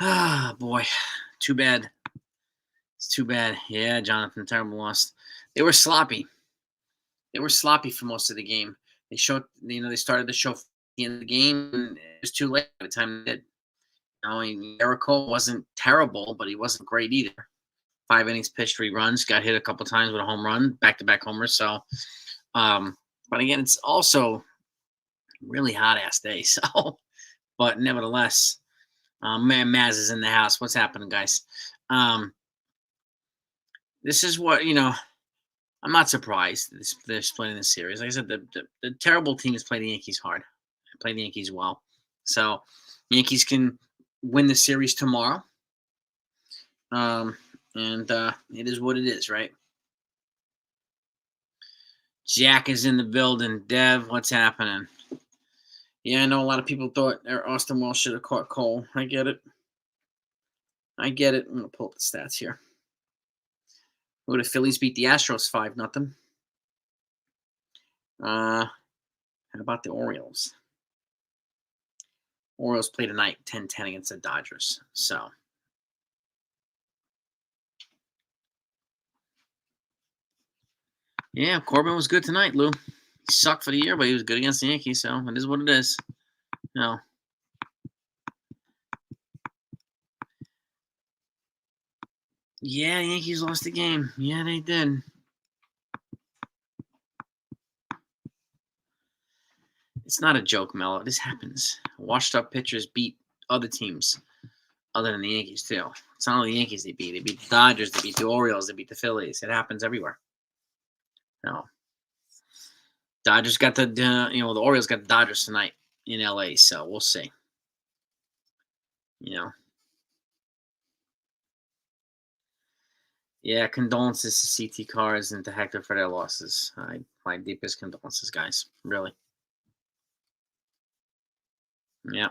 Ah, boy. Too bad. It's too bad. Yeah, Jonathan, terrible loss. They were sloppy. They were sloppy for most of the game. They showed, they started the show at the end of the game, and it was too late by the time they did. Jericho wasn't terrible, but he wasn't great either. 5 innings pitched, 3 runs, got hit a couple times with a home run, back-to-back homers. So, but again, it's also really hot-ass day. So, but nevertheless, man, Maz is in the house. What's happening, guys? This is what, I'm not surprised they're splitting the series. Like I said, the terrible teams play the Yankees hard, play the Yankees well. So, Yankees can win the series tomorrow. And it is what it is, right? Jack is in the building. Dev, what's happening? Yeah, I know a lot of people thought Austin Wells should have caught Cole. I get it. I'm going to pull up the stats here. The Phillies beat the Astros 5-0. How about the Orioles? Orioles play tonight 10-10 against the Dodgers. So, yeah, Corbin was good tonight, Lou. He sucked for the year, but he was good against the Yankees, so it is what it is. Yeah, Yankees lost the game. Yeah, they did. It's not a joke, Mello. This happens. Washed-up pitchers beat other teams other than the Yankees, too. It's not only the Yankees they beat. They beat the Dodgers. They beat the Orioles. They beat the Phillies. It happens everywhere. Dodgers got the Orioles got the Dodgers tonight in L.A., so we'll see. Yeah, condolences to CT Cars and to Hector for their losses. My deepest condolences, guys. Really. Yeah.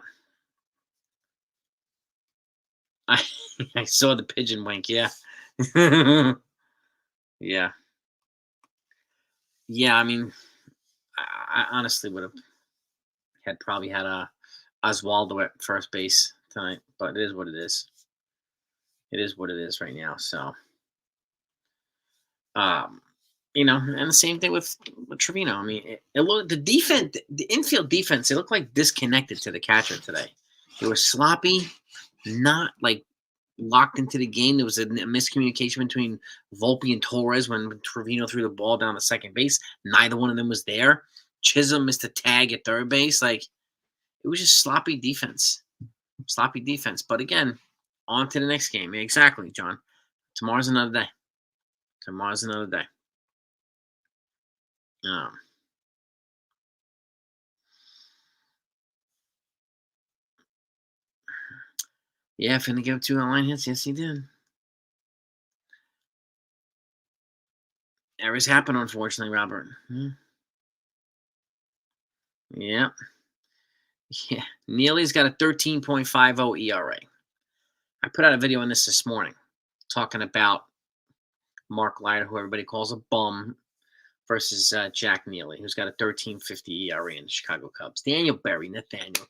I saw the pigeon wink, yeah. Yeah. Yeah, I mean, I honestly would have probably had Oswaldo at first base tonight, but it is what it is. It is what it is right now. So, and the same thing with Trevino. I mean, it looked the infield defense. It looked like disconnected to the catcher today. They were sloppy, not like locked into the game. There was a miscommunication between Volpe and Torres when Trevino threw the ball down to second base. Neither one of them was there. Chisholm missed a tag at third base. Like, it was just sloppy defense. Sloppy defense. But again, on to the next game. Exactly, John. Tomorrow's another day. Tomorrow's another day. Yeah, finna give 2 line hits. Yes, he did. Errors happen, unfortunately, Robert. Yeah. Yeah. Neely's got a 13.50 ERA. I put out a video on this morning talking about Mark Leiter, who everybody calls a bum, versus Jack Neely, who's got a 13.50 ERA in the Chicago Cubs. Daniel Berry, Nathaniel.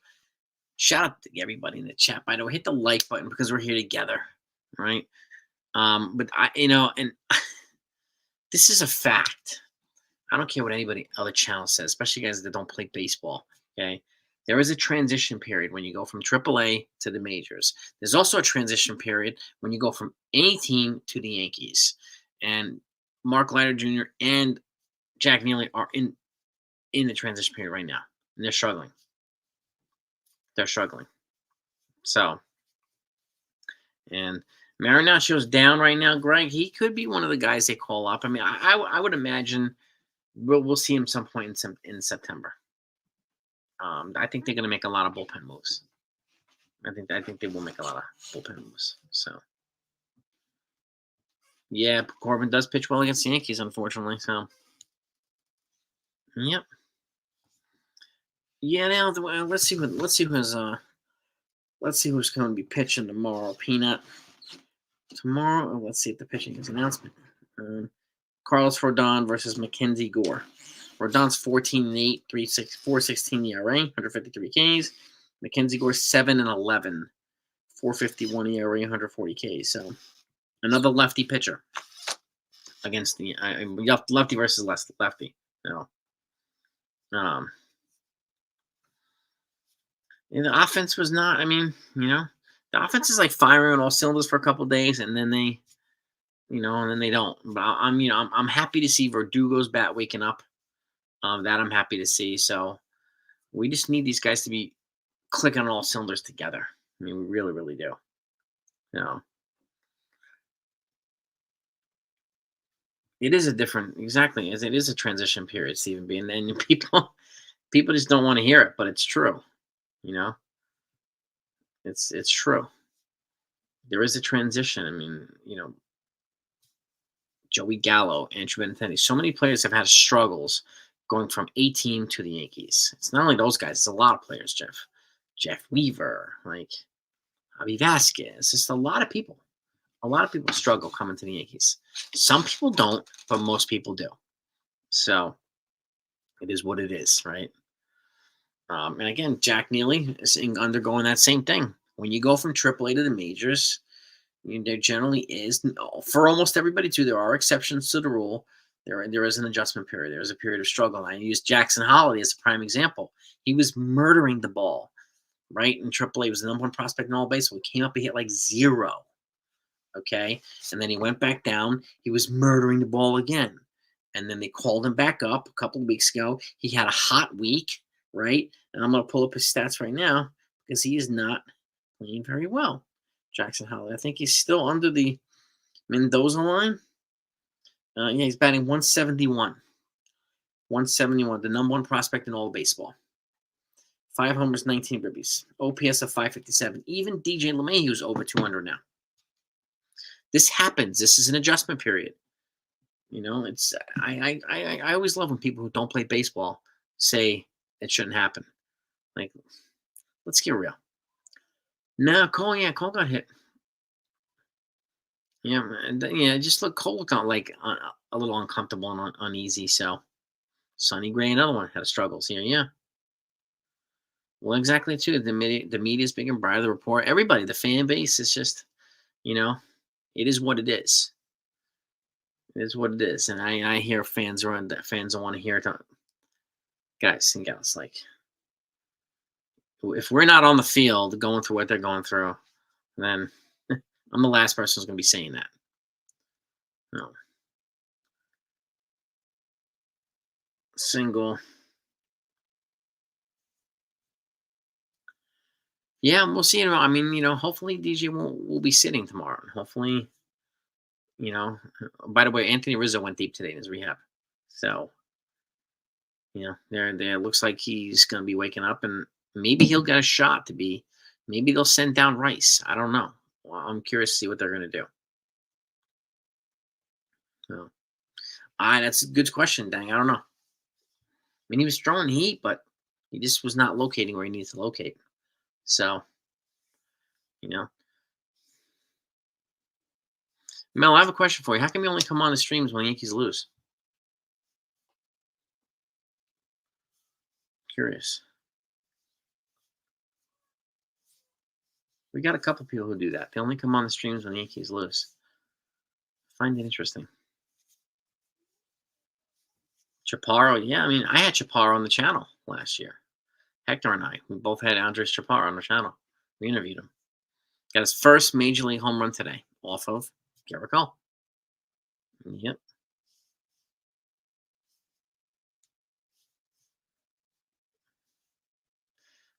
Shout out to everybody in the chat. By the way, hit the like button because we're here together, right? But and this is a fact. I don't care what anybody other channel says, especially guys that don't play baseball. Okay, there is a transition period when you go from AAA to the majors. There's also a transition period when you go from any team to the Yankees. And Mark Leiter Jr. and Jack Neely are in the transition period right now, and they're struggling. So, and Marinaccio's down right now, Greg. He could be one of the guys they call up. I mean, I would imagine we'll see him some point in September. I think they're going to make a lot of bullpen moves. I think they will make a lot of bullpen moves. So, yeah, Corbin does pitch well against the Yankees, unfortunately. So, yep. Yeah, now let's see who's going to be pitching tomorrow. Peanut tomorrow. Let's see if the pitching is announcement. Carlos Rodon versus Mackenzie Gore. Rodon's 14-8, 4.16 ERA, 153 Ks. Mackenzie Gore 7-11, 4.51 ERA, 140 K. So another lefty pitcher against the lefty versus lefty. No, and the offense was not. I mean, the offense is like firing on all cylinders for a couple days, and then they, and then they don't. But I'm happy to see Verdugo's bat waking up. That I'm happy to see. So we just need these guys to be clicking on all cylinders together. I mean, we really, really do. It is a different, exactly, as it is a transition period, Stephen B. And people just don't want to hear it, but it's true. It's true. There is a transition. I mean, Joey Gallo, Andrew Benintendi. So many players have had struggles going from 18 to the Yankees. It's not only those guys; it's a lot of players. Jeff Weaver, like Javi Vasquez. Just a lot of people. A lot of people struggle coming to the Yankees. Some people don't, but most people do. So it is what it is, right? And again, Jack Neely is undergoing that same thing. When you go from AAA to the majors, there generally is, for almost everybody too, there are exceptions to the rule. There is an adjustment period. There is a period of struggle. I use Jackson Holiday as a prime example. He was murdering the ball, right? In AAA, he was the #1 prospect in all baseball. He came up, he hit like 0. Okay, and then he went back down. He was murdering the ball again, and then they called him back up a couple of weeks ago. He had a hot week, right? And I'm going to pull up his stats right now because he is not playing very well. Jackson Holiday. I think he's still under the Mendoza line. Yeah, he's batting 171. 171, the #1 prospect in all of baseball. 5 homers, 19 ribbies. OPS of 557. Even DJ LeMahieu's over 200 now. This happens. This is an adjustment period. It's I always love when people who don't play baseball say it shouldn't happen. Like, let's get real. No, Cole got hit. Yeah, just Cole looked like a little uncomfortable and uneasy. So, Sonny Gray, another one, had struggles here. Yeah. Well, exactly too. The media is big and bright. The report, everybody, the fan base is just, it is what it is. It is what it is, and I hear fans don't want to hear it. Guys and gals, like, if we're not on the field going through what they're going through, then I'm the last person who's going to be saying that. No. Single. Yeah, we'll see. I mean, hopefully DJ will be sitting tomorrow. Hopefully, by the way, Anthony Rizzo went deep today in his rehab. So, there looks like he's going to be waking up, and maybe he'll get a shot to be. Maybe they'll send down Rice. I don't know. Well, I'm curious to see what they're going to do. So, that's a good question, dang. I don't know. I mean, he was throwing heat, but he just was not locating where he needs to locate. So, Mel, I have a question for you. How come you only come on the streams when Yankees lose? Curious. We got a couple people who do that. They only come on the streams when the Yankees lose. I find it interesting. Chaparro, yeah. I mean, I had Chaparro on the channel last year. Hector and I, we both had Andres Chaparro on the channel. We interviewed him. Got his first major league home run today off of Gerrit Cole. Yep.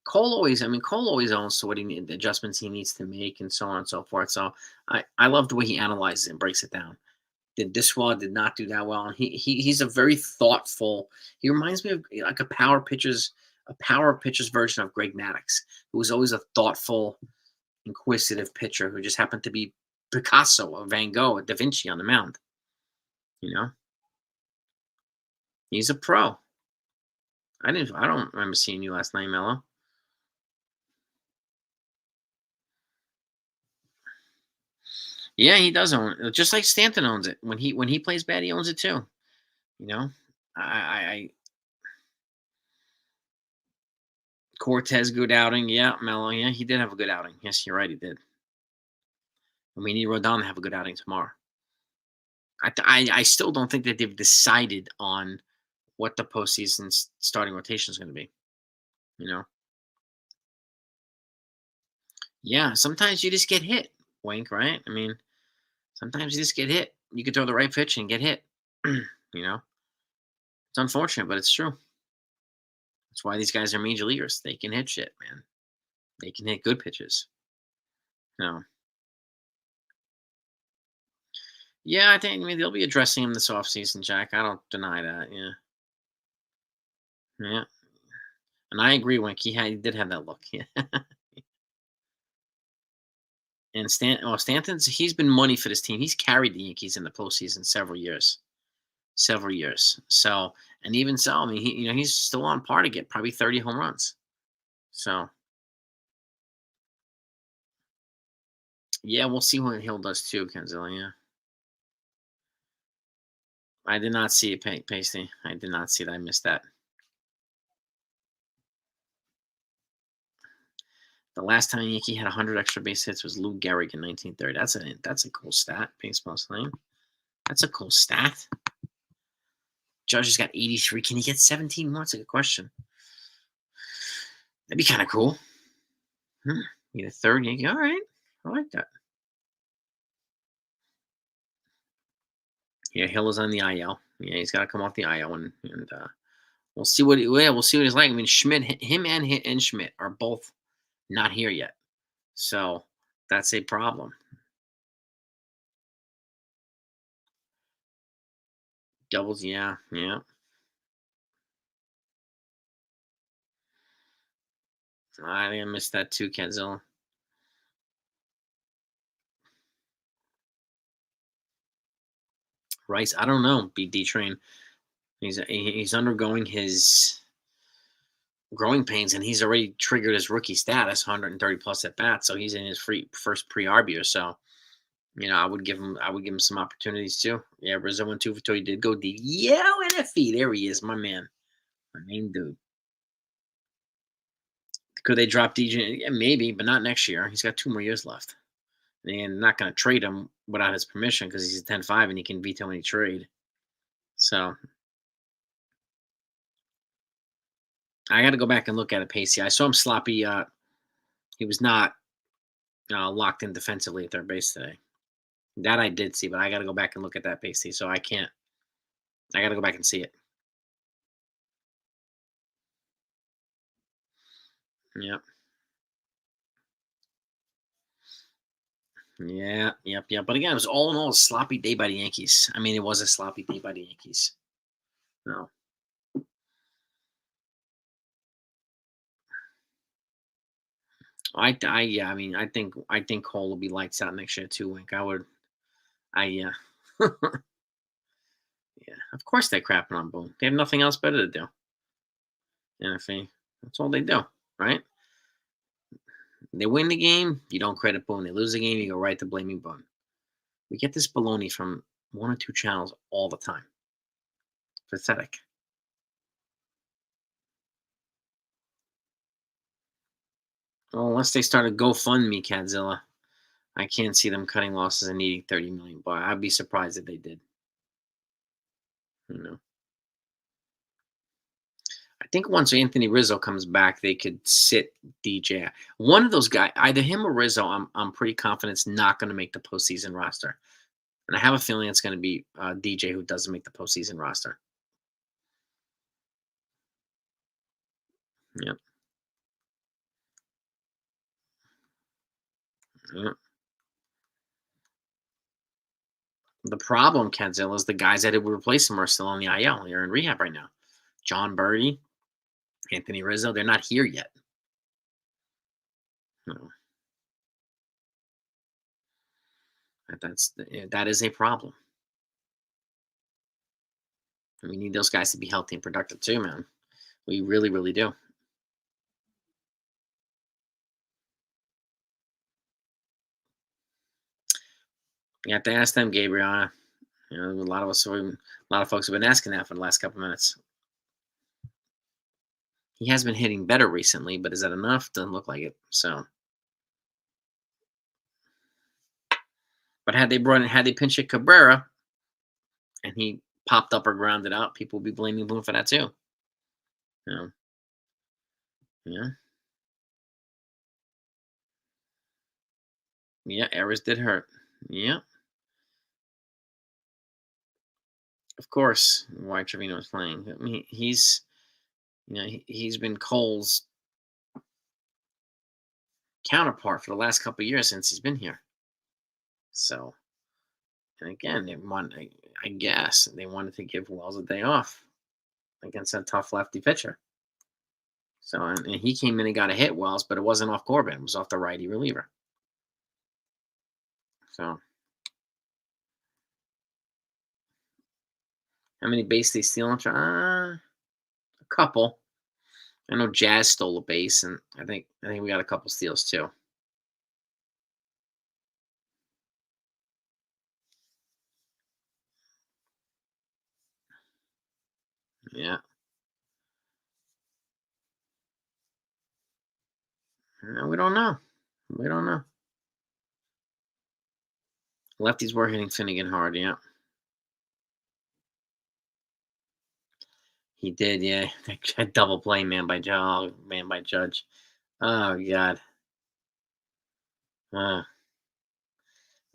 Cole always owns to what the adjustments he needs to make and so on and so forth. So I love the way he analyzes it and breaks it down. Did this well, did not do that well. And he's a very thoughtful. He reminds me of like a power pitcher's version of Greg Maddux, who was always a thoughtful, inquisitive pitcher who just happened to be Picasso or Van Gogh or Da Vinci on the mound. He's a pro. I don't remember seeing you last night, Mello. Yeah, he does own it. Just like Stanton owns it. When he plays bad, he owns it too. Cortez, good outing. Yeah, Melo. Yeah, he did have a good outing. Yes, you're right. He did. And we need Rodon to have a good outing tomorrow. I still don't think that they've decided on what the postseason starting rotation is going to be. You know, yeah. Sometimes you just get hit, Wink. Right? I mean, sometimes you just get hit. You could throw the right pitch and get hit. You know, it's unfortunate, but it's true. That's why these guys are major leaguers. They can hit shit, man. They can hit good pitches. No. Yeah, I think they'll be addressing him this offseason, Jack. I don't deny that. Yeah. Yeah. And I agree, Wink. He did have that look. Yeah. And Stanton's he's been money for this team. He's carried the Yankees in the postseason several years. Several years. So, and even so, I mean, he's still on par to get probably 30 home runs. So, yeah, we'll see what Hill does too, Kenzilla. Yeah. I did not see it, Pasty. I did not see that. I missed that. The last time Yankee had 100 extra base hits was Lou Gehrig in 1930. That's a cool stat. Baseball slang. That's a cool stat. Judge has got 83. Can he get 17 more? That's a good question. That'd be kind of cool. Be the third Yankee. All right. I like that. Yeah, Hill is on the IL. Yeah, he's got to come off the IL, and we'll see what we'll see what he's like. I mean, him and Schmidt are both not here yet, so that's a problem. Doubles, yeah. I think I missed that too, Kenzilla. Rice, I don't know. BD train. He's undergoing his growing pains, and he's already triggered his rookie status, 130 plus at bats. So he's in his first pre-RB or so. I would give him some opportunities too. Yeah, Rizzo went 2 for 2. He did go deep. Yeah, NFE. There he is, my man, my main dude. Could they drop DJ? Yeah, maybe, but not next year. He's got 2 more years left. And not going to trade him without his permission because he's a 10-5 and he can veto any trade. So I got to go back and look at it, Pacey. I saw him sloppy. He was not locked in defensively at third base today. That I did see, but I got to go back and look at that, Pacey. So I can't. I got to go back and see it. Yep. Yeah. Yep. But again, it was all in all a sloppy day by the Yankees. I mean, it was a sloppy day by the Yankees. No. Yeah. I mean, I think Cole will be lights out next year too. Wink. Yeah. Yeah. Of course they're crapping on Boone. They have nothing else better to do. NFA. That's all they do, right? They win the game, you don't credit Boone. They lose the game, you go right to blaming Boone. We get this baloney from 1 or 2 channels all the time. Pathetic. Well, unless they start a GoFundMe, Cadzilla, I can't see them cutting losses and needing 30 million. But I'd be surprised if they did. I think once Anthony Rizzo comes back, they could sit DJ. One of those guys, either him or Rizzo, I'm pretty confident is not going to make the postseason roster. And I have a feeling it's going to be DJ who doesn't make the postseason roster. Yep. Yep. The problem, Kenzilla, is the guys that would replace him are still on the IL. They're in rehab right now. John Birdie, Anthony Rizzo, they're not here yet. No. That is a problem. We need those guys to be healthy and productive too, man. We really, really do. You have to ask them, Gabriel. A lot of folks have been asking that for the last couple minutes. He has been hitting better recently, but is that enough? Doesn't look like it. So, but had they pinch hit Cabrera and he popped up or grounded out, people would be blaming Boone for that too. You know, yeah, yeah, errors did hurt. Yeah, of course. Why Trevino is playing? I mean, he's been Cole's counterpart for the last couple of years since he's been here. So, and again, I guess they wanted to give Wells a day off against a tough lefty pitcher. So, and he came in and got a hit, Wells, but it wasn't off Corbin. It was off the righty reliever. So, how many base they steal? A couple. I know Jazz stole a base, and I think we got a couple steals too. Yeah. We don't know. We don't know. Lefties were hitting Finnegan hard, yeah. He did, yeah. That double play, man by Judge. Oh God. I'm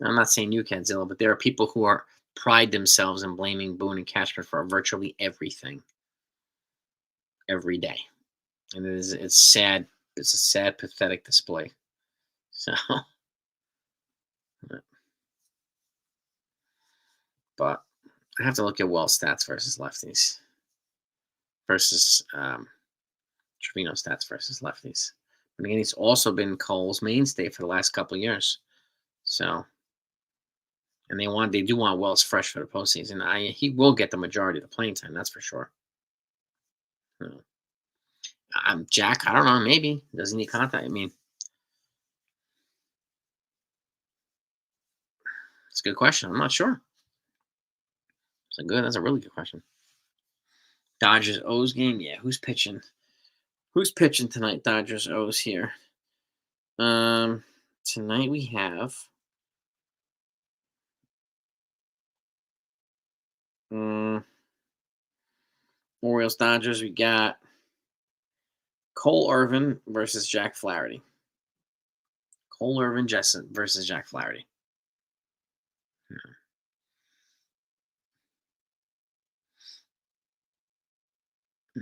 not saying you, Cadzilla, but there are people who are pride themselves in blaming Boone and Cashman for virtually everything, every day, and it's sad. It's a sad, pathetic display. So, but I have to look at Wells' stats versus lefties versus Trevino stats versus lefties. And again, he's also been Cole's mainstay for the last couple of years. So, and they do want Wells fresh for the postseason. He will get the majority of the playing time, that's for sure. Jack, I don't know, maybe doesn't need contact. I mean, it's a good question. I'm not sure. That's a really good question. Dodgers O's game, yeah. Who's pitching? Who's pitching tonight? Dodgers O's here. Tonight we have Orioles Dodgers. We got Cole Irvin versus Jack Flaherty. Cole Irvin versus Jack Flaherty.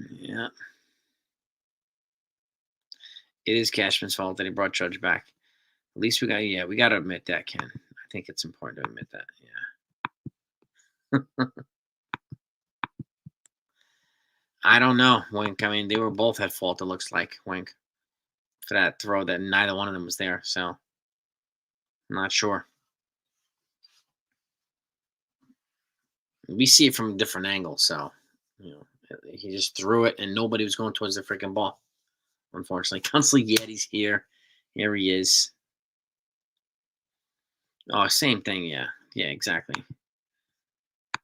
Yeah. It is Cashman's fault that he brought Judge back. At least we got to admit that, Ken. I think it's important to admit that. Yeah. I don't know, Wink. I mean, they were both at fault, it looks like, Wink, for that throw that neither one of them was there. So, I'm not sure. We see it from a different angle. So, he just threw it and nobody was going towards the freaking ball. Unfortunately, Constantly Yeti's here. Here he is. Oh, same thing. Yeah. Yeah, exactly.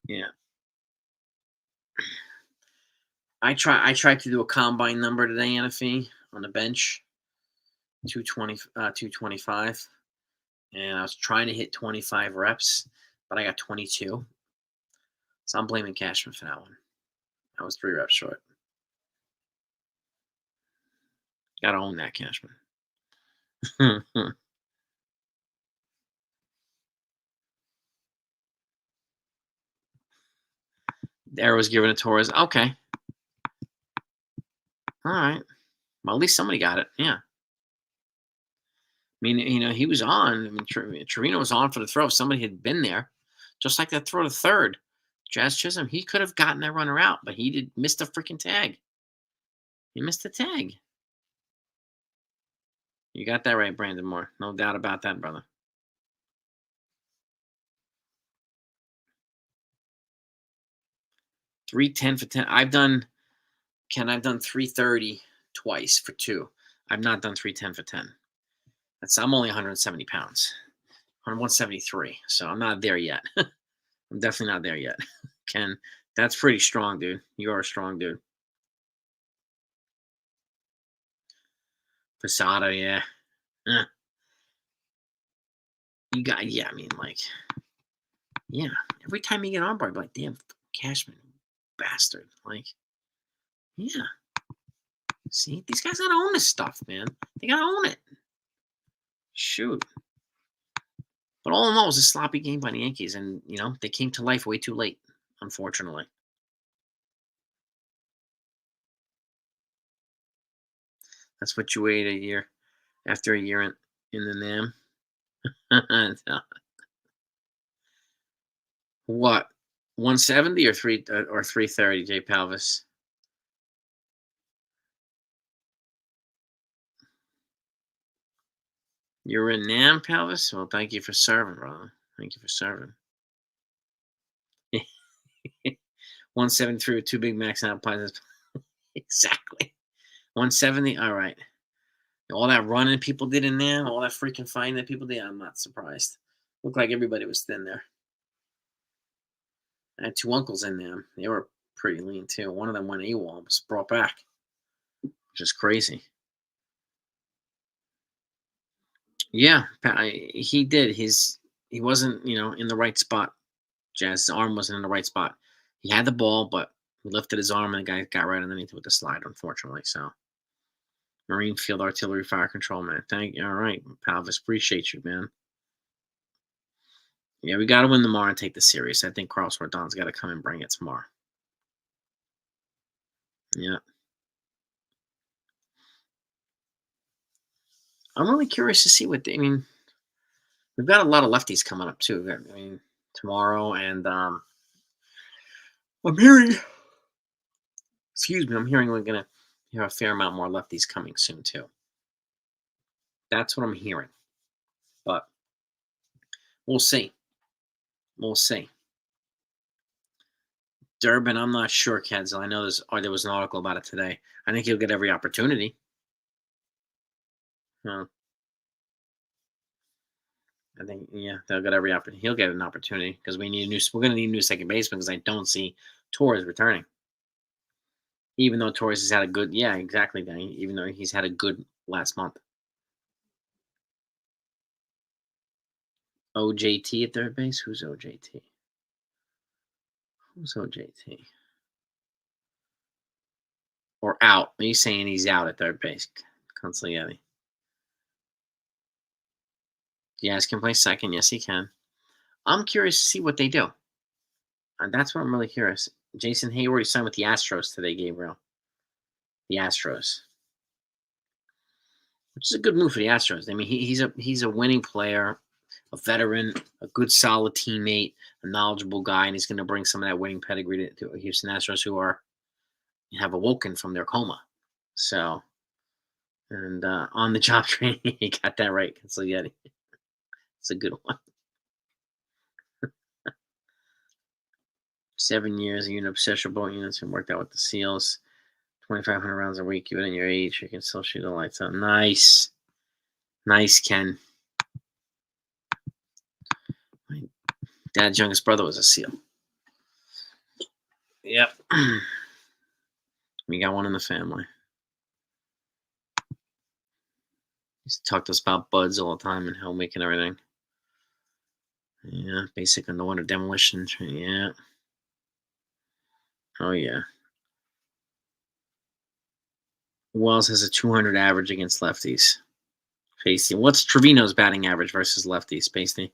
Yeah. I tried to do a combine number today, NFE, on the bench. 225. And I was trying to hit 25 reps, but I got 22. So I'm blaming Cashman for that one. I was 3 reps short. Gotta own that, Cashman. The arrow was given to Torres. Okay. All right. Well, at least somebody got it. Yeah. I mean, he was on. I mean, Trevino was on for the throw. If somebody had been there, just like that throw to third, Jazz Chisholm, he could have gotten that runner out, but he missed the freaking tag. He missed the tag. You got that right, Brandon Moore. No doubt about that, brother. 310 for 10. I've done 330 twice for 2. I've not done 310 for 10. I'm only 170 pounds. 173. So I'm not there yet. I'm definitely not there yet. Ken, that's pretty strong, dude. You are a strong dude. Posada, yeah. Eh, you got, yeah, I mean, like, yeah. Every time you get on board, like, damn, Cashman, bastard. Like, yeah. See, these guys gotta own this stuff, man. They gotta own it. Shoot. But all in all, it was a sloppy game by the Yankees, and they came to life way too late, unfortunately. That's what you wait a year after a year in the NAM. What? 170 or 330, Jay Palvis? You're in NAM, Palvis? Well, thank you for serving, brother. Thank you for serving. 173 with two Big Macs and pies. Exactly. 170. All right. All that running people did in there, all that freaking fighting that people did, I'm not surprised. Looked like everybody was thin there. I had two uncles in there. They were pretty lean too. One of them went AWOL, was brought back, which is crazy. Yeah, he did. He wasn't, in the right spot. Jazz's arm wasn't in the right spot. He had the ball, but he lifted his arm and the guy got right underneath it with the slide, unfortunately. So, Marine Field Artillery Fire Control, man. Thank you. All right, Palvis. Appreciate you, man. Yeah, we got to win tomorrow and take the series. I think Carlos Rodon's got to come and bring it tomorrow. Yeah. I'm really curious to see I mean, we've got a lot of lefties coming up, too. I mean, tomorrow, and I'm hearing, excuse me, I'm hearing we're going to have a fair amount more lefties coming soon, too. That's what I'm hearing. But we'll see. We'll see. Durbin, I'm not sure, Kenzel. I know there was an article about it today. I think he'll get every opportunity. I think, yeah, they'll get every opportunity. He'll get an opportunity because we're going to need a new second baseman because I don't see Torres returning. Even though Torres has had a good, yeah, exactly, Danny. Even though he's had a good last month. OJT at third base? Who's OJT? Who's OJT? Or out? Are you saying he's out at third base? Consigliere. Yes, can play second. Yes, he can. I'm curious to see what they do. And that's what I'm really curious. Jason Hayward signed with the Astros today, Gabriel. The Astros. Which is a good move for the Astros. I mean, he's a winning player, a veteran, a good solid teammate, a knowledgeable guy, and he's going to bring some of that winning pedigree to Houston Astros, who have awoken from their coma. So, and on the job training, he got that right. So yeah, it's a good one. 7 years, a unit of special boat units and worked out with the SEALs. 2,500 rounds a week. Given your age, you can still shoot the lights out. Nice. Nice, Ken. My dad's youngest brother was a SEAL. Yep. We got one in the family. He used to talk to us about buds all the time and helmet and everything. Yeah, basic underwater demolition. Yeah. Oh, yeah. Wells has a 200 average against lefties. Pasty. What's Trevino's batting average versus lefties, Pasty?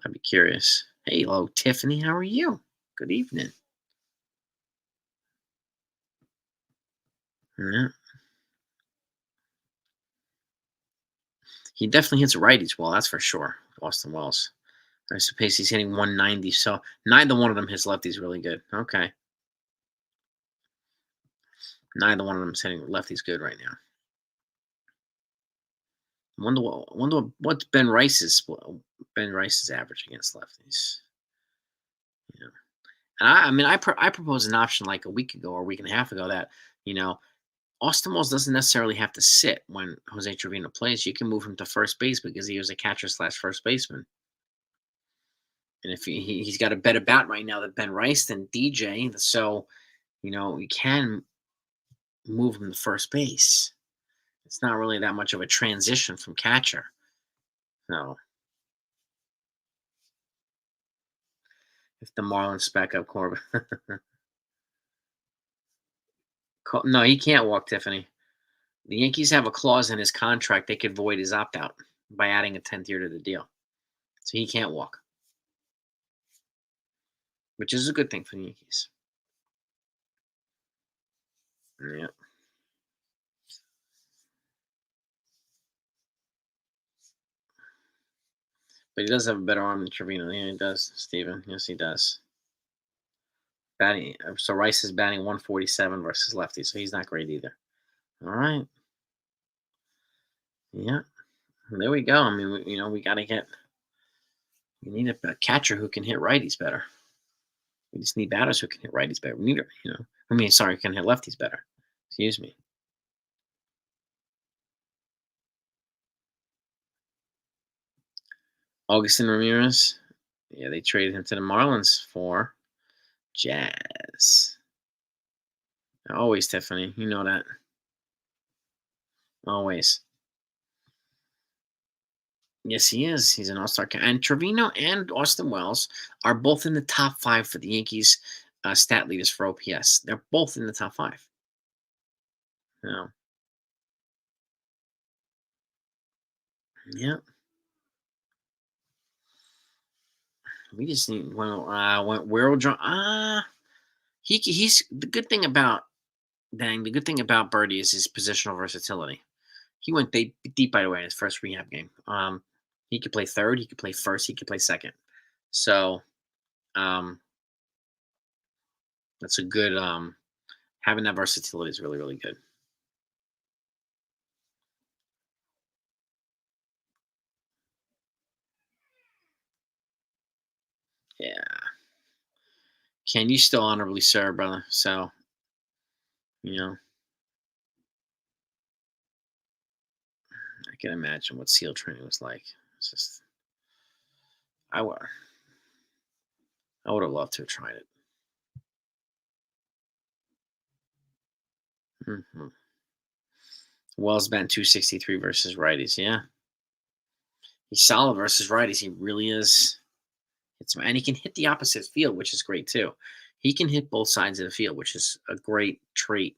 I'd be curious. Hey, hello, Tiffany. How are you? Good evening. Yeah. He definitely hits righties well, that's for sure. Austin Wells. I suppose he's hitting 190, so neither one of them hits lefties really good. Okay. Neither one of them is hitting lefties good right now. Wonder what's Ben Rice's average against lefties. Yeah. And I proposed an option like a week ago or a week and a half ago that, Austin Wells doesn't necessarily have to sit when Jose Trevino plays. You can move him to first base because he was a catcher/first baseman. And if he's got a better bat right now than Ben Rice than DJ, so You can move him to first base. It's not really that much of a transition from catcher. No, if the Marlins back up Corbin. No, he can't walk Tiffany. The Yankees have a clause in his contract they could void his opt out by adding a 10th year to the deal. So he can't walk, which is a good thing for the Yankees. Yeah. But he does have a better arm than Trevino. Yeah, he does, Steven. Yes, he does. Batting. So Rice is batting 147 versus lefty, so he's not great either. All right. Yeah. There we go. I mean, we got to get. We need a catcher who can hit righties better. We just need batters who can hit righties better. We need, sorry, can hit lefties better. Excuse me. Augustin Ramirez. Yeah, they traded him to the Marlins for Jazz. Always, Tiffany. You know that. Always. Yes, he is. He's an all-star. And Trevino and Austin Wells are both in the top 5 for the Yankees stat leaders for OPS. They're both in the top 5. Yeah. Yeah. We just need when World he's the good thing about the good thing about Birdie is his positional versatility. He went deep by the way in his first rehab game. He could play third, he could play first, he could play second. So that's a good having that versatility is really, really good. Yeah. Ken, you still honorably serve, brother. So, you know, I can imagine what SEAL training was like. It's just I would I would have loved to have tried it. Hmm. Wells bent 263 versus righties. Yeah. He's solid versus righties. He really is. And he can hit the opposite field, which is great too. He can hit both sides of the field, which is a great trait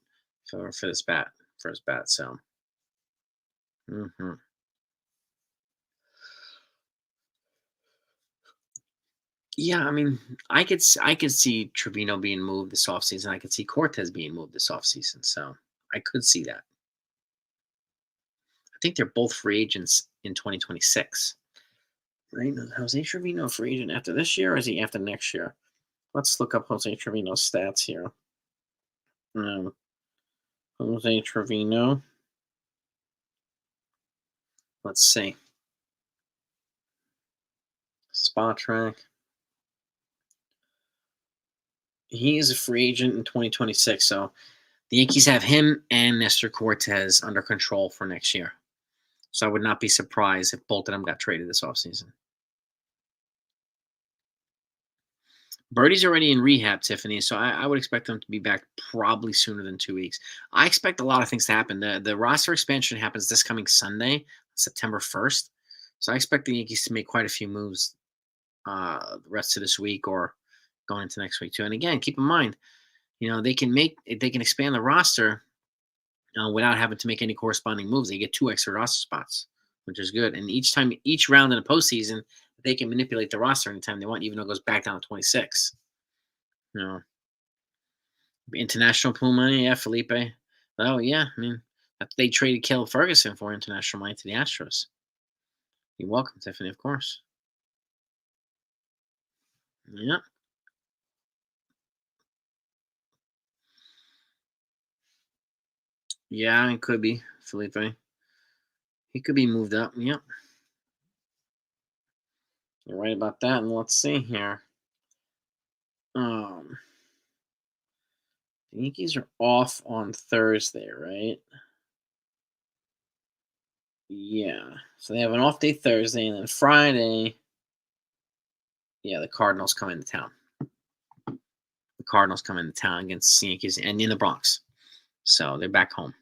for this bat for his bat. So, hmm yeah, I mean, I could see Trevino being moved this offseason. I could see Cortez being moved this offseason. So I could see that. I think they're both free agents in 2026. Right? Jose Trevino a free agent after this year, or is he after next year? Let's look up Jose Trevino's stats here. Um, Jose Trevino. Let's see. Spot track. He is a free agent in 2026. So the Yankees have him and Nestor Cortez under control for next year. So I would not be surprised if both of them got traded this offseason. Birdie's already in rehab, Tiffany, so I would expect them to be back probably sooner than 2 weeks. I expect a lot of things to happen. The roster expansion happens this coming Sunday, September 1st. So I expect the Yankees to make quite a few moves the rest of this week or going into next week too. And again, keep in mind, they can expand the roster without having to make any corresponding moves. They get 2 extra roster spots, which is good. And each round in the postseason, they can manipulate the roster anytime they want, even though it goes back down to 26. You know, international pool money, yeah, Felipe. Oh yeah, I mean, they traded Caleb Ferguson for international money to the Astros. You're welcome, Tiffany, of course. Yeah, yeah, it could be Felipe. He could be moved up. Yep, you're right about that. And let's see here. Um, the Yankees are off on Thursday, right? Yeah. So they have an off day Thursday, and then Friday. Yeah, the Cardinals come into town. The Cardinals come into town against the Yankees and in the Bronx. So they're back home.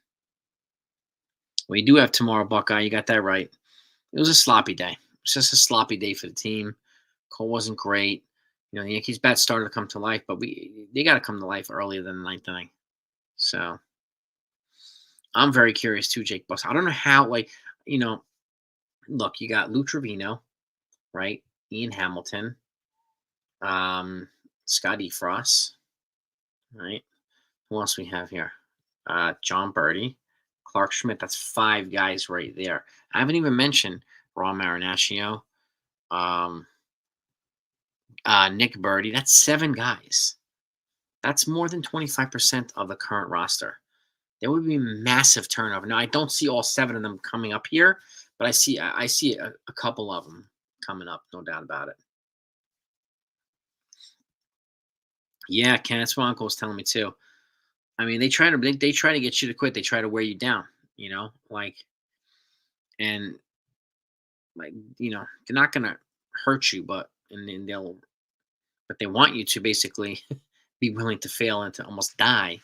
We do have tomorrow, Buckeye. You got that right. It was a sloppy day. It's just a sloppy day for the team. Cole wasn't great. The Yankees' bat started to come to life, but they got to come to life earlier than the ninth inning. So I'm very curious too, Jake Buss. I don't know how, look, you got Lou Trevino, right? Ian Hamilton, Scotty Frost, right? Who else we have here? John Birdie, Clark Schmidt. That's 5 guys right there. I haven't even mentioned Ron Marinaccio, Nick Birdie. That's 7 guys. That's more than 25% of the current roster. There would be massive turnover. Now, I don't see all 7 of them coming up here, but I see a couple of them coming up, no doubt about it. Yeah, Kenneth Swanko was telling me too. I mean, they try to get you to quit. They try to wear you down, and they're not gonna hurt you, but they want you to basically be willing to fail and to almost die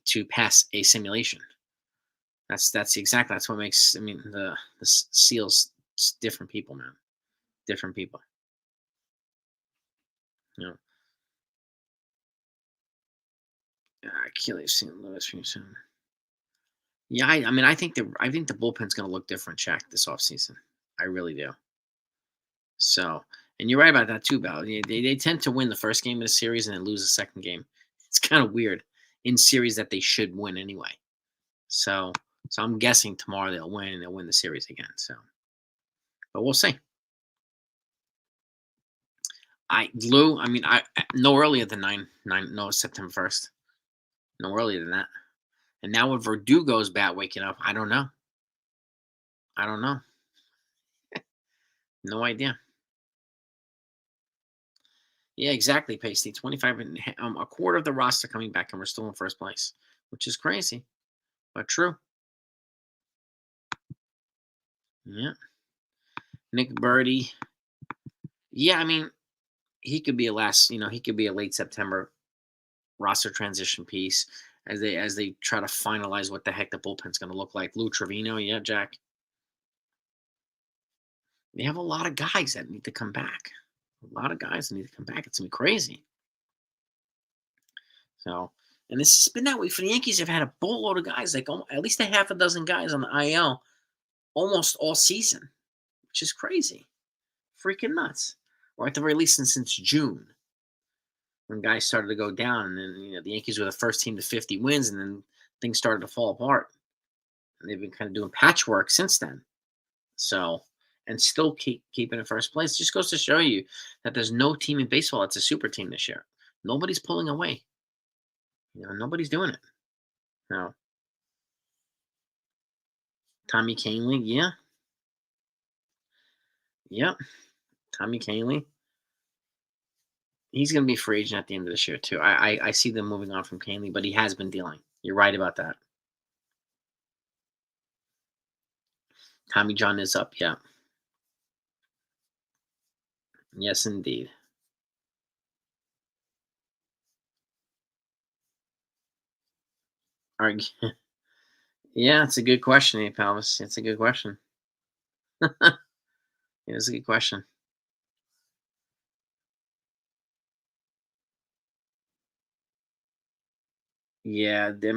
to pass a simulation. That's what makes the SEALs different people, man. Different people. Achilles St. Louis pretty soon. Yeah, I think the bullpen's going to look different, Shaq, this offseason. I really do. So, and you're right about that too, Val. They tend to win the first game of the series and then lose the second game. It's kind of weird in series that they should win anyway. So I'm guessing tomorrow they'll win and they'll win the series again. So, but we'll see. Lou, no earlier than September 1st. No earlier than that. And now with Verdugo's bat waking up, I don't know. No idea. Yeah, exactly, Pasty. 25 and a quarter of the roster coming back, and we're still in first place, which is crazy, but true. Yeah. Nick Birdie. Yeah, he could be he could be a late September roster transition piece as they try to finalize what the heck the bullpen's going to look like. Lou Trevino, yeah, Jack. They have a lot of guys that need to come back. A lot of guys that need to come back. It's going to be crazy. So, and this has been that way for the Yankees. They've had a boatload of guys, like at least a half a dozen guys on the IL almost all season, which is crazy. Freaking nuts. Or at the very least since June, when guys started to go down. And then, the Yankees were the first team to 50 wins, and then things started to fall apart. And they've been kind of doing patchwork since then. So, and still keeping in first place. It just goes to show you that there's no team in baseball that's a super team this year. Nobody's pulling away. Nobody's doing it. No. Tommy Kahnle, yeah. Yep. Tommy Kahnle. He's going to be free agent at the end of this year, too. I see them moving on from Kahnle, but he has been dealing. You're right about that. Tommy John is up, yeah. Yes, indeed. All right. Yeah, it's a good question, Palvis. It's a good question. It is a good question. Yeah, they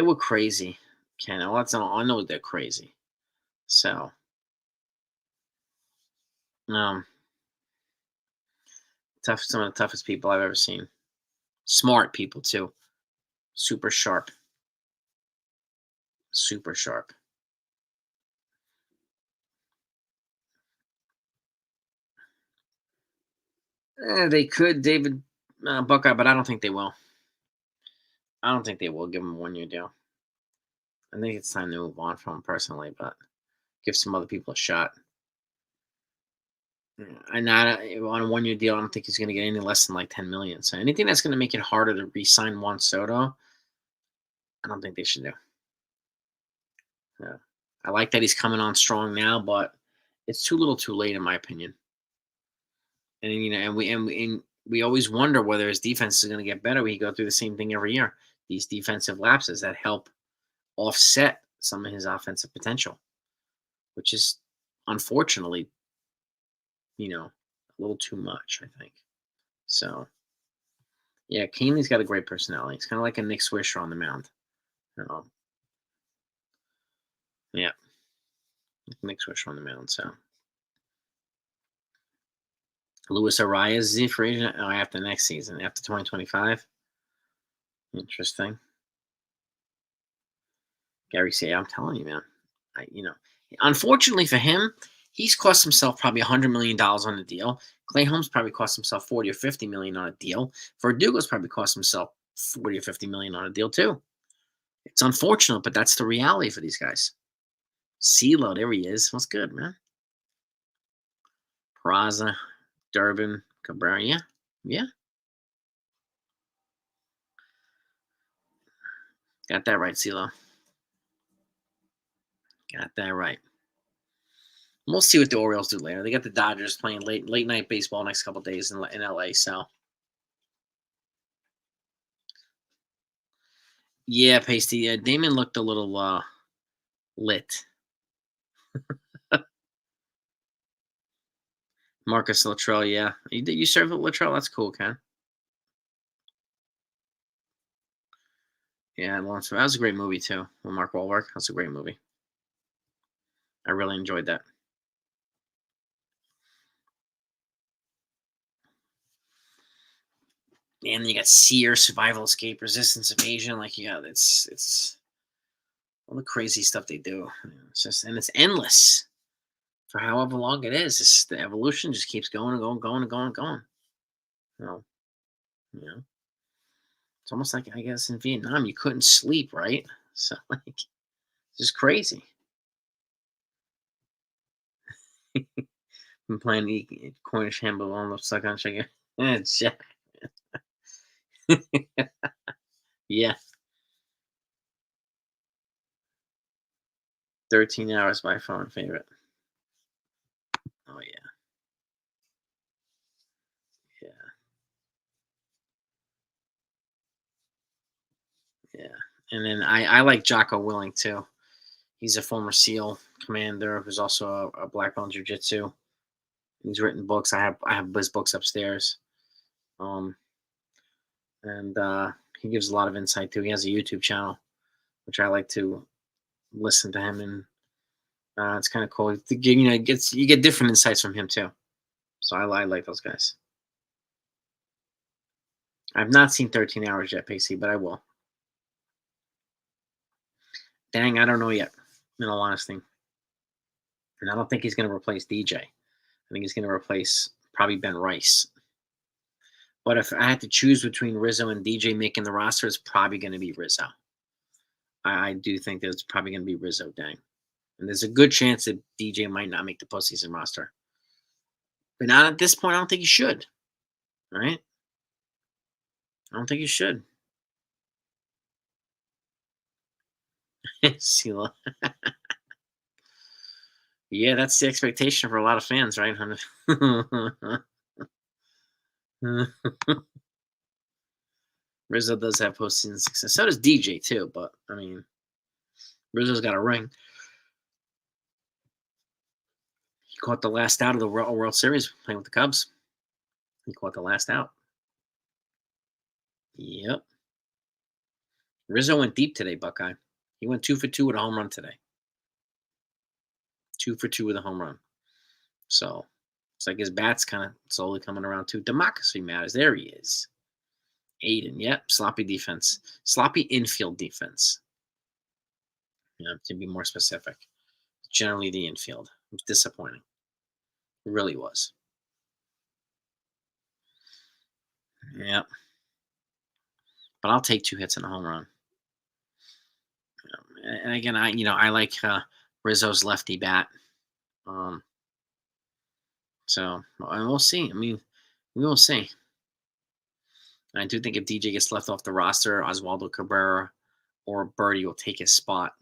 were crazy, Ken. I know they're crazy. So, some of the toughest people I've ever seen. Smart people too. Super sharp. Super sharp. They could, David Buckeye, but I don't think they will. I don't think they will give him a 1-year deal. I think it's time to move on from him personally, but give some other people a shot. And on a 1-year deal, I don't think he's going to get any less than like $10 million. So anything that's going to make it harder to re-sign Juan Soto, I don't think they should do. Yeah. I like that he's coming on strong now, but it's too little, too late, in my opinion. And we always wonder whether his defense is going to get better. We go through the same thing every year. These defensive lapses that help offset some of his offensive potential, which is unfortunately, a little too much, I think. So, yeah, Canely's got a great personality. It's kind of like a Nick Swisher on the mound. Um, yeah, Nick Swisher on the mound. So, Luis Arias is he free agent? Oh, after next season, after 2025. Interesting. Gary say, I'm telling you, man. Unfortunately for him, he's cost himself probably $100 million on the deal. Clay Holmes probably cost himself 40 or 50 million on a deal. Verdugo's probably cost himself 40 or 50 million on a deal too. It's unfortunate, but that's the reality for these guys. CeeLo, there he is. What's good, man? Peraza, Durbin, Cabrera, yeah. Got that right, CeeLo. Got that right. We'll see what the Orioles do later. They got the Dodgers playing late night baseball next couple days in LA. So yeah, Pasty. Damon looked a little lit. Marcus Luttrell, yeah. You served with Luttrell? That's cool, Ken. Yeah, Lawrence. That was a great movie too. With Mark Wahlberg. That's a great movie. I really enjoyed that. And you got Seer, Survival, Escape, Resistance, Evasion. Like, yeah, it's all the crazy stuff they do. It's endless for however long it is. The evolution just keeps going and going, going and going and going. You know, it's almost like I guess in Vietnam you couldn't sleep, right? So like, it's just crazy. I'm playing Cornish handball on the suck on chicken. It's yeah, 13 hours by far my favorite. Oh yeah, yeah, yeah. And then I like Jocko Willing too. He's a former SEAL commander who's also a black belt in jiu-jitsu. He's written books. I have his books upstairs. Um, and he gives a lot of insight too. He has a YouTube channel, which I like to listen to him, and it's kind of cool. You get different insights from him too. So I like those guys. I've not seen 13 Hours yet, Pacey, but I will. Dang, I don't know yet. In all honesty, and I don't think he's going to replace DJ. I think he's going to replace probably Ben Rice. But if I had to choose between Rizzo and DJ making the roster, it's probably going to be Rizzo. I do think that it's probably going to be Rizzo, dang. And there's a good chance that DJ might not make the postseason roster. But not at this point, I don't think he should. Right? I don't think he should. Sila. Yeah, that's the expectation for a lot of fans, right? Rizzo does have postseason success. So does DJ too, but I mean, Rizzo's got a ring. He caught the last out of the World Series playing with the Cubs. He caught the last out. Yep. Rizzo went deep today, Buckeye. He went 2 for 2 with a home run today. 2 for 2 with a home run. So it's like his bat's kind of slowly coming around too. Democracy matters. There he is. Aiden. Yep. Sloppy defense. Sloppy infield defense. To be more specific. Generally the infield. It was disappointing. It really was. Yep. But I'll take 2 hits and a home run. And again, I like Rizzo's lefty bat. So we'll see. I mean, we will see. I do think if DJ gets left off the roster, Oswaldo Cabrera or Birdie will take his spot.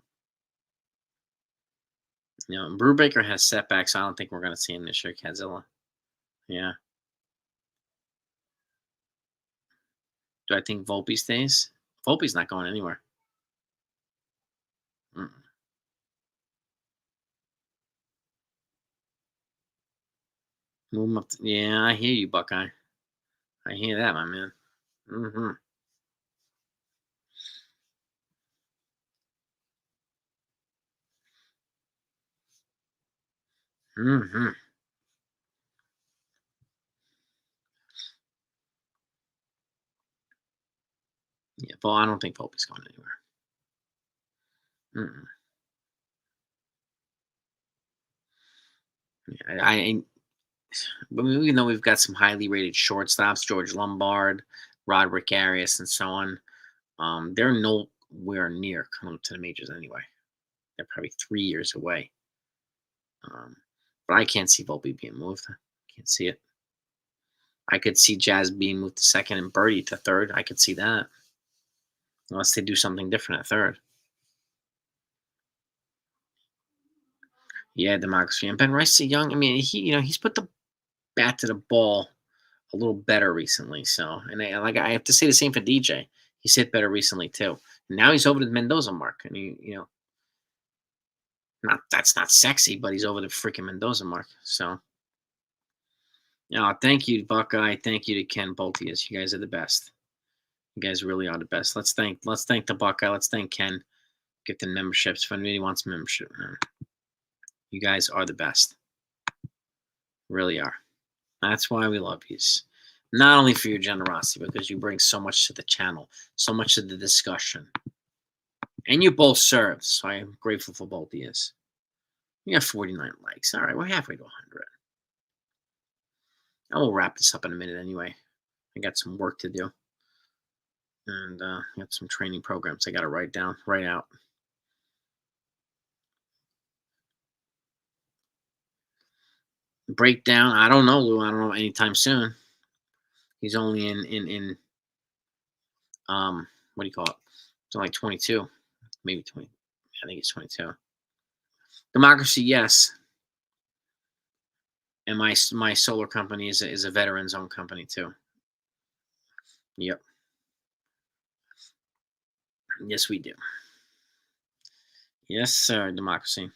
Brubaker has setbacks. So I don't think we're going to see him this year, Cadzilla. Yeah. Do I think Volpe stays? Volpe's not going anywhere. Mm-mm. Move him up. Yeah, I hear you, Buckeye. I hear that, my man. Mm-hmm. Mm-hmm. Yeah, well, I don't think Volpe's going anywhere. Mm-mm. Yeah, but even though we've got some highly rated shortstops, George Lombard, Roderick Arias, and so on, they're nowhere near coming up to the majors anyway. They're probably 3 years away. Um, but I can't see Volpe being moved. Can't see it. I could see Jazz being moved to second and Birdie to third. I could see that unless they do something different at third. Yeah, democracy. And Ben Rice is young. I mean, he's put the bat to the ball a little better recently. So, I have to say the same for DJ. He's hit better recently too. And now he's over the Mendoza mark, and not that's not sexy, but he's over the freaking Mendoza mark. So, thank you, Buckeye. Thank you to Ken Boltius. You guys are the best. You guys really are the best. Let's thank the Buckeye. Let's thank Ken. Get the memberships. If anybody wants membership, you guys are the best. Really are. That's why we love you. Not only for your generosity, because you bring so much to the channel, so much to the discussion. And you both served, so I am grateful for both of you. We got 49 likes. All right, we're halfway to 100. I will wrap this up in a minute anyway. I got some work to do. And got some training programs I got to write out. Breakdown, I don't know, Lou. I don't know anytime soon. He's only in what do you call it? It's like 22, maybe 20. I think it's 22. Democracy, yes. And my solar company is a veterans owned company too. Yep. Yes, we do. Yes, sir. Democracy.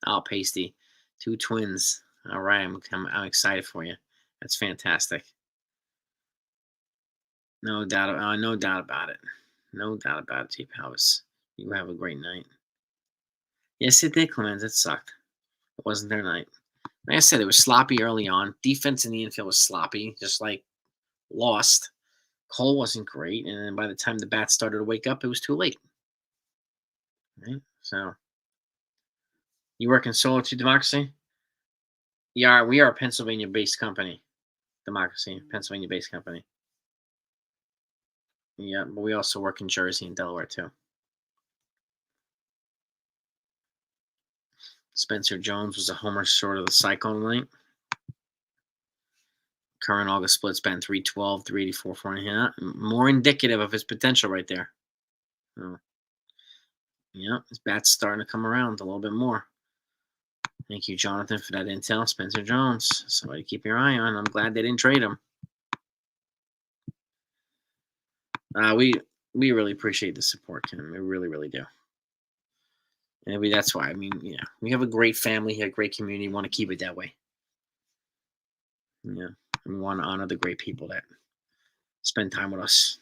Oh, pasty. Two twins. All right, I'm excited for you. That's fantastic. No doubt about it. No doubt about it, T. Powers. You have a great night. Yes, it did, Clemens. It sucked. It wasn't their night. Like I said, it was sloppy early on. Defense in the infield was sloppy, just like lost. Cole wasn't great, and then by the time the bats started to wake up, it was too late. Right? So, you work in Solar to Democracy? Yeah, we are a Pennsylvania-based company. Democracy, Pennsylvania-based company. Yeah, but we also work in Jersey and Delaware too. Spencer Jones was a homer short of the Cyclone night. Current August splits batting 312, 384, 4 more indicative of his potential right there. Oh, yeah, his bat's starting to come around a little bit more. Thank you, Jonathan, for that intel. Spencer Jones, somebody to keep your eye on. I'm glad they didn't trade him. We really appreciate the support, Kim. We really, really do. And that's why. I mean, we have a great family here, great community. We want to keep it that way. Yeah, and we want to honor the great people that spend time with us.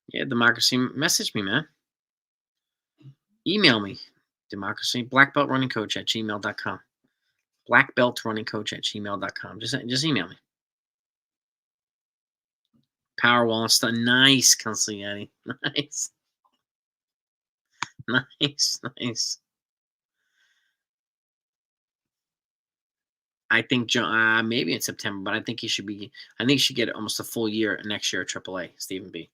Yeah, democracy. Message me, man. Email me. Democracy. Blackbeltrunningcoach@gmail.com. Blackbeltrunningcoach@gmail.com. Just email me. Powerwall and stuff. Nice, Consigliere. Nice. Nice. I think maybe in September, but I think he should be. I think he should get almost a full year next year at AAA. Stephen B.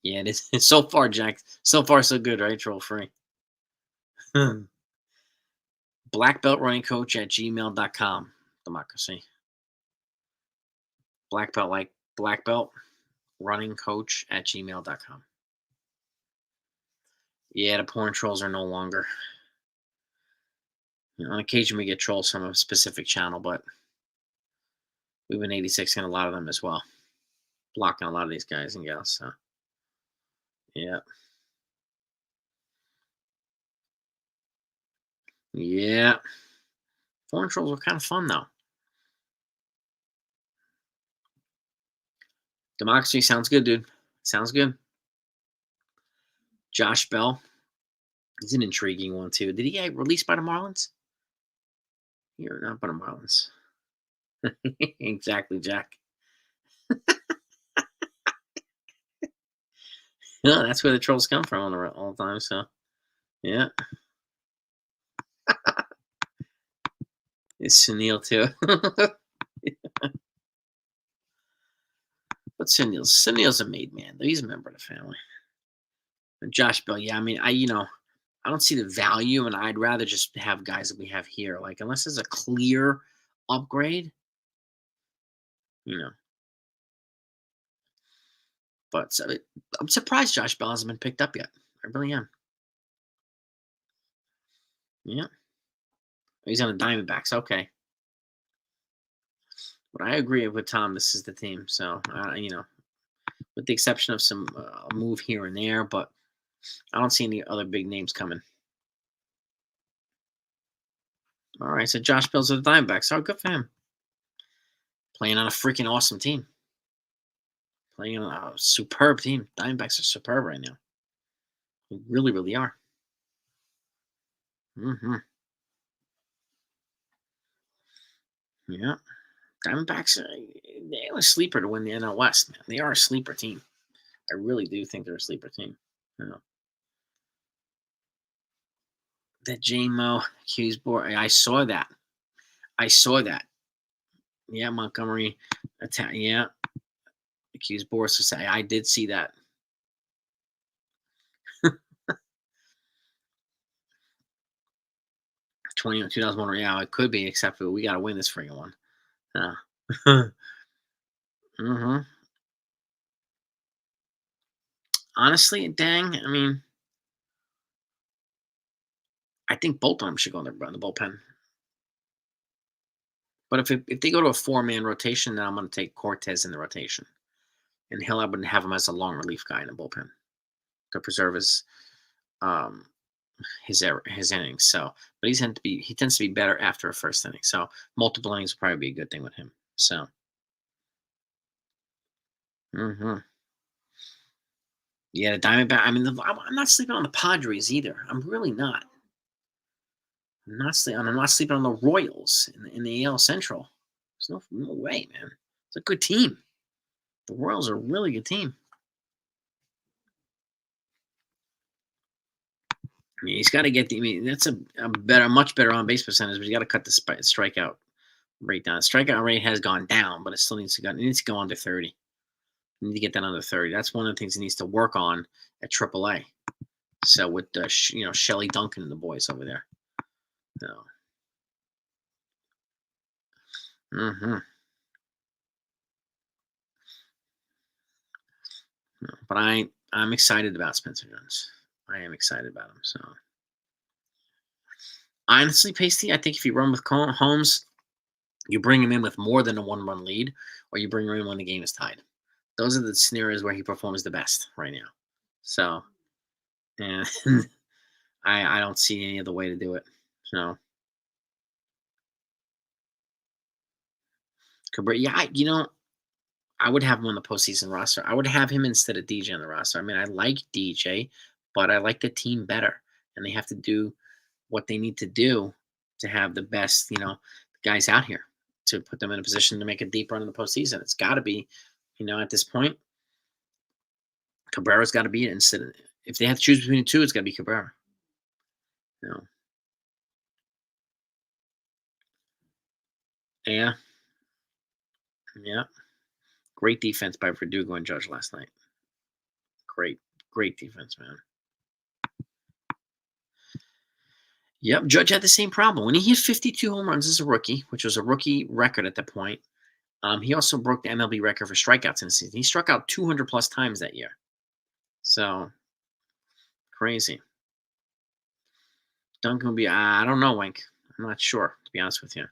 Yeah, it is. So far, Jack. So far, so good, right? Troll free. Blackbeltrunningcoach@gmail.com. Democracy. Black belt like black belt running coach@gmail.com. Yeah, the porn trolls are no longer. On occasion, we get trolls from a specific channel, but we've been 86 in a lot of them as well, blocking a lot of these guys and gals. So, yeah. Yeah. Foreign trolls were kind of fun, though. Democracy sounds good, dude. Sounds good. Josh Bell. He's an intriguing one, too. Did he get released by the Marlins? You're not by the Marlins. Exactly, Jack. No, that's where the trolls come from all the time. So, yeah. It's Sunil, too. But Sunil's a made man. He's a member of the family. And Josh Bell, yeah, I mean, I don't see the value, and I'd rather just have guys that we have here. Like, unless there's a clear upgrade, you know. But I'm surprised Josh Bell hasn't been picked up yet. I really am. Yeah, he's on the Diamondbacks. Okay, but I agree with Tom. This is the team. So, with the exception of some move here and there, but I don't see any other big names coming. All right, so Josh Bell's with the Diamondbacks. Oh, good for him. Playing on a freaking awesome team. Playing on a superb team. Diamondbacks are superb right now. They really, really are. Hmm. Yeah. Diamondbacks, they're a sleeper to win the NL West, man. They are a sleeper team. I really do think they're a sleeper team. You know. That JMO accused board. I saw that. I saw that. Yeah, Montgomery attack. Yeah, accused Boris to say I did see that. 2001. Yeah, it could be, except for we got to win this freaking one. Hmm. Honestly, dang. I mean, I think both of them should go in the bullpen. But if they go to a 4-man rotation, then I'm going to take Cortez in the rotation, and Hill, I wouldn't have him as a long relief guy in the bullpen to preserve um his innings. So, but he tends to be better after a first inning. So multiple innings would probably be a good thing with him. So, hmm yeah, the Diamondback. I mean, I'm not sleeping on the Padres either. I'm really not. I'm not sleeping on the Royals in the AL Central. There's no way, man. It's a good team. The Royals are a really good team. I mean, he's got to get the. I mean, that's a much better on base percentage, but you got to cut the strikeout rate down. The strikeout rate has gone down, but it still needs to go under 30. You need to get that under 30. That's one of the things he needs to work on at AAA. So with Shelly Duncan and the boys over there. So. Hmm. But I'm excited about Spencer Jones. I am excited about him. So honestly, Pasty, I think if you run with Holmes, you bring him in with more than a 1-run lead, or you bring him in when the game is tied. Those are the scenarios where he performs the best right now. So, and I don't see any other way to do it. So, Cabrera, yeah, I would have him on the postseason roster. I would have him instead of DJ on the roster. I mean, I like DJ, but I like the team better, and they have to do what they need to do to have the best, guys out here to put them in a position to make a deep run in the postseason. It's got to be, at this point, Cabrera's got to be it instead of, if they have to choose between the two, it's got to be Cabrera. You know. Yeah, yeah. Great defense by Verdugo and Judge last night. Great defense, man. Yep, Judge had the same problem. When he hit 52 home runs as a rookie, which was a rookie record at that point, he also broke the MLB record for strikeouts in the season. He struck out 200 plus times that year. So crazy. Duncan would be. I don't know, Wink. I'm not sure, to be honest with you.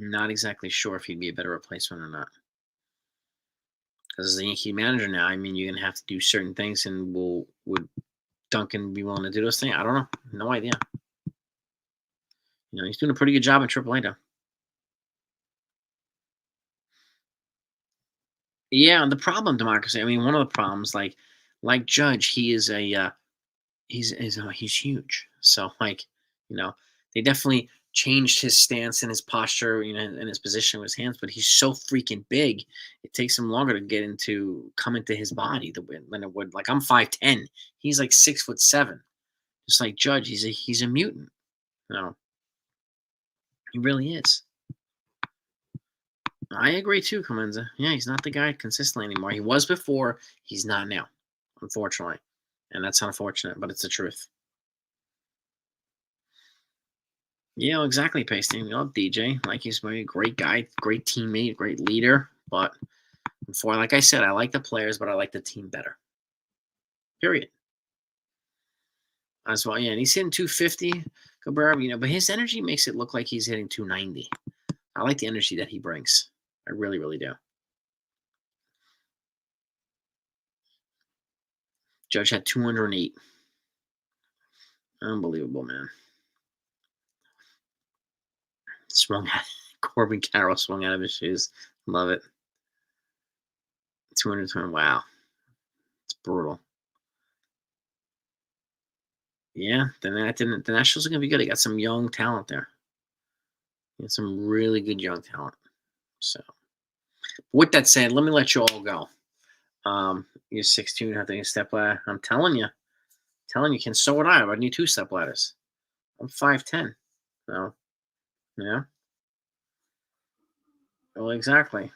Not exactly sure if he'd be a better replacement or not. Because as the Yankee manager now, I mean, you're gonna have to do certain things, and would Duncan be willing to do those things? I don't know. No idea. He's doing a pretty good job in AAA though. Yeah, the problem, democracy. I mean, one of the problems, like Judge, he is he's huge. So you know, they definitely changed his stance and his posture, and his position with his hands. But he's so freaking big, it takes him longer to come into his body than it would. Like I'm 5'10", he's like 6'7". Just like Judge, he's a mutant. He really is. I agree too, Clemenza. Yeah, he's not the guy consistently anymore. He was before. He's not now, unfortunately, and that's unfortunate, but it's the truth. Yeah, exactly, Pasting. We love DJ. Like he's a great guy, great teammate, great leader. But before, like I said, I like the players, but I like the team better. Period. As well, yeah, and he's hitting 250, Cabrera, but his energy makes it look like he's hitting 290. I like the energy that he brings. I really, really do. Judge had 208. Unbelievable, man. Swung out. Corbin Carroll swung out of his shoes. Love it. 220. Wow. It's brutal. Yeah, the Nationals are going to be good. They got some young talent there. Some really good young talent. So, with that said, let me let you all go. You're 16, I think, step ladder. I'm telling you, Ken, so would I. I need 2 step ladders. I'm 5'10". So, yeah. Well, exactly.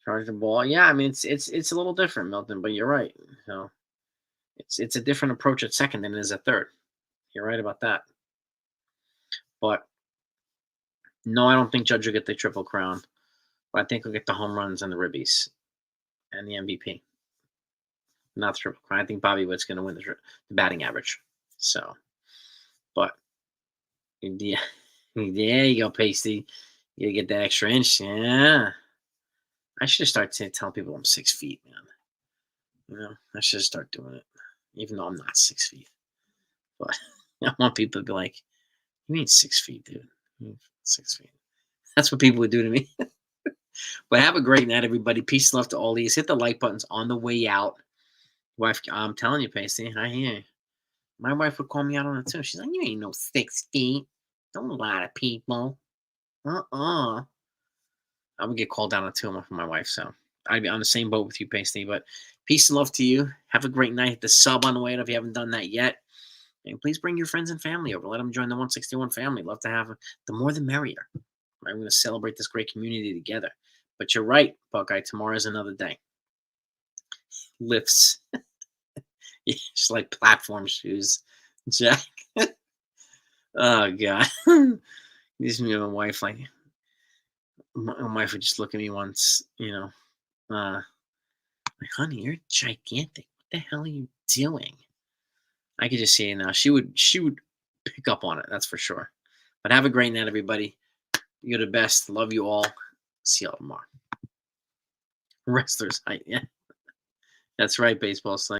Charge the ball. Yeah, I mean it's a little different, Milton, but you're right. So it's a different approach at second than it is at third. You're right about that. But no, I don't think Judge will get the triple crown. But I think he'll get the home runs and the ribbies and the MVP. Not the triple crown. I think Bobby Witt's going to win the batting average. So, but yeah, there you go, Pasty. You get that extra inch. Yeah. I should start telling people I'm 6 feet, man. I should start doing it, even though I'm not 6 feet. But I want people to be like, "You mean 6 feet, dude? 6 feet." That's what people would do to me. But have a great night, everybody. Peace and love to all these. Hit the like buttons on the way out. Wife, I'm telling you, Pasty, I hear you. My wife would call me out on it too. She's like, "You ain't no 6 feet. Don't lie to people." I would get called down on 2 from my wife, so I'd be on the same boat with you, Pasty. But peace and love to you. Have a great night. Hit the sub on the way out if you haven't done that yet. And please bring your friends and family over. Let them join the 161 family. Love to have the more the merrier. Right? We're going to celebrate this great community together. But you're right, Buckeye. Tomorrow's another day. Lifts. Just like platform shoes. Jack. Oh, God. This me and my wife, my wife would just look at me once, like, honey, you're gigantic. What the hell are you doing? I could just see it now. She would pick up on it, that's for sure. But have a great night, everybody. You're the best. Love you all. See y'all tomorrow. Wrestlers height, yeah. That's right, baseball slang.